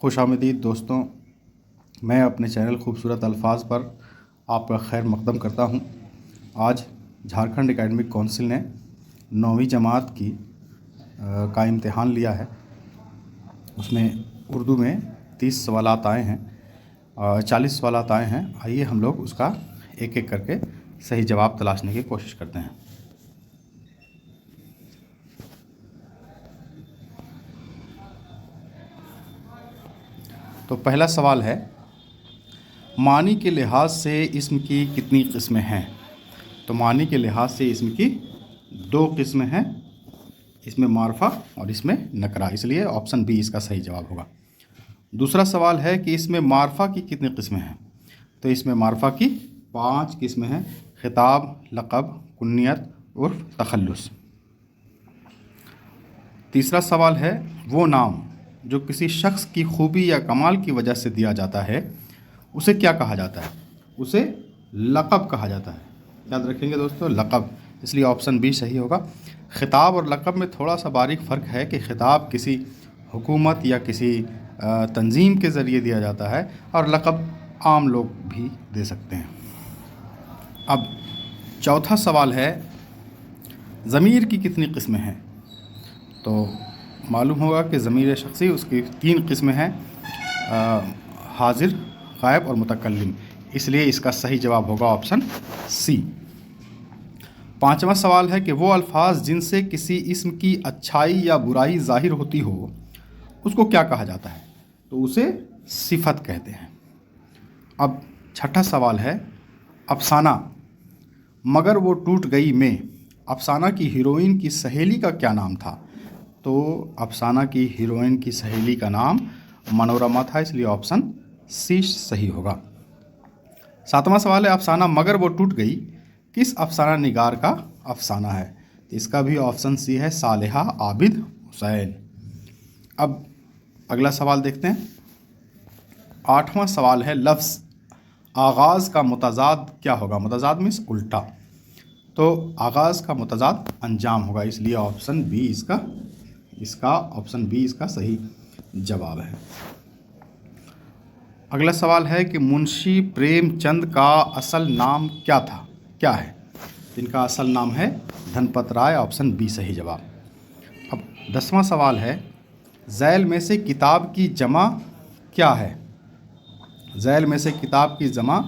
خوش آمدید دوستوں، میں اپنے چینل خوبصورت الفاظ پر آپ کا خیر مقدم کرتا ہوں۔ آج جھارکھنڈ اکیڈمک کونسل نے 9ویں جماعت کا امتحان لیا ہے۔ اس میں اردو میں 30 سوالات آئے ہیں، 40 سوالات آئے ہیں۔ آئیے ہم لوگ اس کا ایک ایک کر کے صحیح جواب تلاشنے کی کوشش کرتے ہیں۔ تو پہلا سوال ہے، معنی کے لحاظ سے اسم کی کتنی قسمیں ہیں؟ تو معنی کے لحاظ سے اسم کی 2 قسمیں ہیں، اس میں معرفہ اور اس میں نکرہ، اس لیے آپشن بی اس کا صحیح جواب ہوگا۔ دوسرا سوال ہے کہ اس میں معرفہ کی کتنی قسمیں ہیں؟ تو اس میں معرفہ کی 5 قسمیں ہیں: خطاب، لقب، کنیت، عرف، تخلص۔ تیسرا سوال ہے، وہ نام جو کسی شخص کی خوبی یا کمال کی وجہ سے دیا جاتا ہے اسے کیا کہا جاتا ہے؟ اسے لقب کہا جاتا ہے۔ یاد رکھیں گے دوستو، لقب، اس لیے آپشن بی صحیح ہوگا۔ خطاب اور لقب میں تھوڑا سا باریک فرق ہے کہ خطاب کسی حکومت یا کسی تنظیم کے ذریعے دیا جاتا ہے اور لقب عام لوگ بھی دے سکتے ہیں۔ اب چوتھا سوال ہے، ضمیر کی کتنی قسمیں ہیں؟ تو معلوم ہوگا کہ ضمیر شخصی اس کی 3 قسمیں ہیں، حاضر، غائب اور متکلم، اس لیے اس کا صحیح جواب ہوگا آپشن سی۔ پانچواں سوال ہے کہ وہ الفاظ جن سے کسی اسم کی اچھائی یا برائی ظاہر ہوتی ہو اس کو کیا کہا جاتا ہے؟ تو اسے صفت کہتے ہیں۔ اب چھٹا سوال ہے، افسانہ مگر وہ ٹوٹ گئی میں افسانہ کی ہیروئن کی سہیلی کا کیا نام تھا؟ تو افسانہ کی ہیروئن کی سہیلی کا نام منورما تھا، اس لیے آپشن سی صحیح ہوگا۔ ساتواں سوال ہے، افسانہ مگر وہ ٹوٹ گئی کس افسانہ نگار کا افسانہ ہے؟ اس کا بھی آپشن سی ہے، صالحہ عابد حسین۔ اب اگلا سوال دیکھتے ہیں۔ 8واں سوال ہے، لفظ آغاز کا متضاد کیا ہوگا؟ متضاد مینس الٹا، تو آغاز کا متضاد انجام ہوگا، اس لیے آپشن بی اس کا صحیح جواب ہے۔ اگلا سوال ہے کہ منشی پریم چند کا اصل نام کیا ہے؟ جن کا اصل نام ہے دھنپت رائے، آپشن بی صحیح جواب۔ اب 10واں سوال ہے، ذیل میں سے کتاب کی جمع کیا ہے؟ ذیل میں سے کتاب کی جمع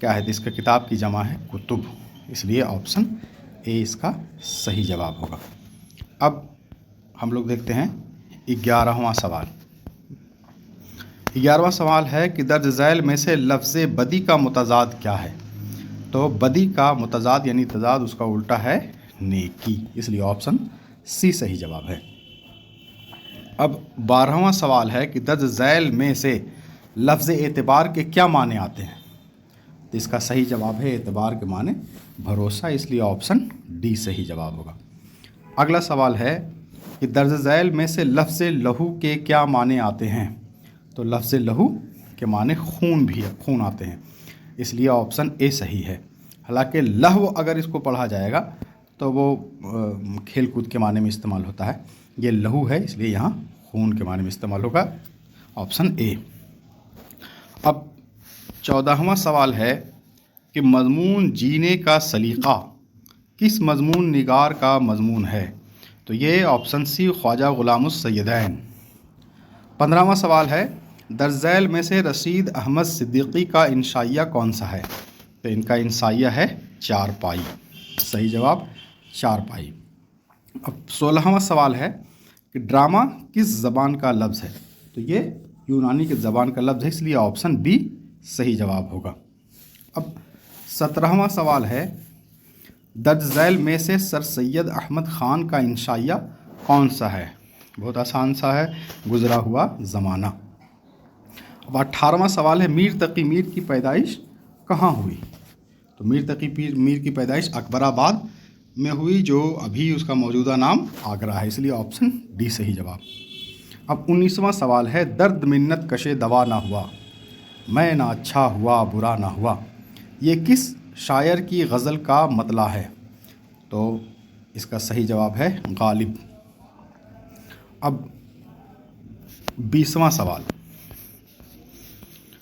کیا ہے؟ تو اس کا کتاب کی جمع ہے کتب، اس لیے آپشن اے اس کا صحیح جواب ہوگا۔ اب ہم لوگ دیکھتے ہیں 11واں سوال۔ 11واں سوال ہے کہ درج ذیل میں سے لفظ بدی کا متضاد کیا ہے؟ تو بدی کا متضاد یعنی تضاد، اس کا الٹا ہے نیکی، اس لیے آپشن سی صحیح جواب ہے۔ اب 12واں سوال ہے کہ درج ذیل میں سے لفظ اعتبار کے کیا معنی آتے ہیں؟ تو اس کا صحیح جواب ہے، اعتبار کے معنی بھروسہ، اس لیے آپشن ڈی صحیح جواب ہوگا۔ اگلا سوال ہے کہ درج ذیل میں سے لفظ لہو کے کیا معنی آتے ہیں؟ تو لفظ لہو کے معنی خون آتے ہیں، اس لیے آپشن اے صحیح ہے۔ حالانکہ لہو اگر اس کو پڑھا جائے گا تو وہ کھیل کود کے معنی میں استعمال ہوتا ہے، یہ لہو ہے اس لیے یہاں خون کے معنی میں استعمال ہوگا، آپشن اے۔ اب 14واں سوال ہے کہ مضمون جینے کا سلیقہ کس مضمون نگار کا مضمون ہے؟ تو یہ آپشن سی، خواجہ غلام السیدین۔ 15واں سوال ہے، درج ذیل میں سے رشید احمد صدیقی کا انشائیہ کون سا ہے؟ تو ان کا انشائیہ ہے چارپائی، صحیح جواب چارپائی۔ اب 16واں سوال ہے کہ ڈرامہ کس زبان کا لفظ ہے؟ تو یہ یونانی کی زبان کا لفظ ہے، اس لیے آپشن بی صحیح جواب ہوگا۔ اب 17واں سوال ہے، درج ذیل میں سے سر سید احمد خان کا انشائیہ کون سا ہے؟ بہت آسان سا ہے، گزرا ہوا زمانہ۔ اب 18واں سوال ہے، میر تقی میر کی پیدائش کہاں ہوئی؟ تو میر تقی میر کی پیدائش اکبر آباد میں ہوئی، جو ابھی اس کا موجودہ نام آگرہ ہے، اس لیے آپشن ڈی صحیح جواب۔ اب 19واں سوال ہے، درد منت کشے دوا نہ ہوا، میں نہ اچھا ہوا برا نہ ہوا، یہ کس شاعر کی غزل کا مطلع ہے؟ تو اس کا صحیح جواب ہے غالب۔ اب 20واں سوال،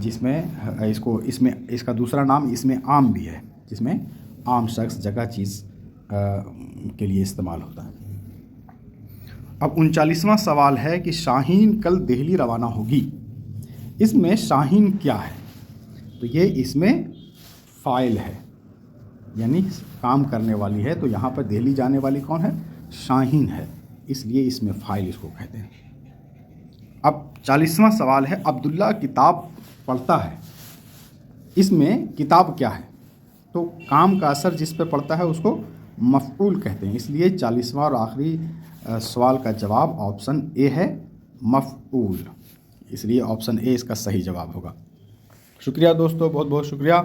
جس میں اس کا دوسرا نام اس میں عام بھی ہے، جس میں عام شخص، جگہ، چیز کے لیے استعمال ہوتا ہے۔ اب 39واں سوال ہے کہ شاہین کل دہلی روانہ ہوگی۔ اس میں شاہین کیا ہے؟ تو یہ اس میں فاعل ہے، یعنی کام کرنے والی ہے، تو یہاں پر دہلی جانے والی کون ہے؟ شاہین ہے، اس لیے اس میں فاعل اس کو کہتے ہیں۔ اب 40واں سوال ہے عبداللہ کتاب پڑھتا ہے۔ اس میں کتاب کیا ہے؟ تو کام کا اثر جس پہ پڑتا ہے اس کو مفعول کہتے ہیں، اس لیے 40واں اور آخری سوال کا جواب آپشن اے ہے، مفعول، اس لیے آپشن اے اس کا صحیح جواب ہوگا۔ شکریہ دوستو، بہت بہت شکریہ۔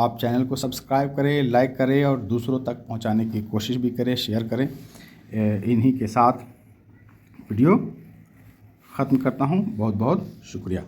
آپ چینل کو سبسکرائب کریں، لائک کریں اور دوسروں تک پہنچانے کی کوشش بھی کریں، شیئر کریں۔ انہی کے ساتھ ویڈیو ختم کرتا ہوں، بہت بہت شکریہ۔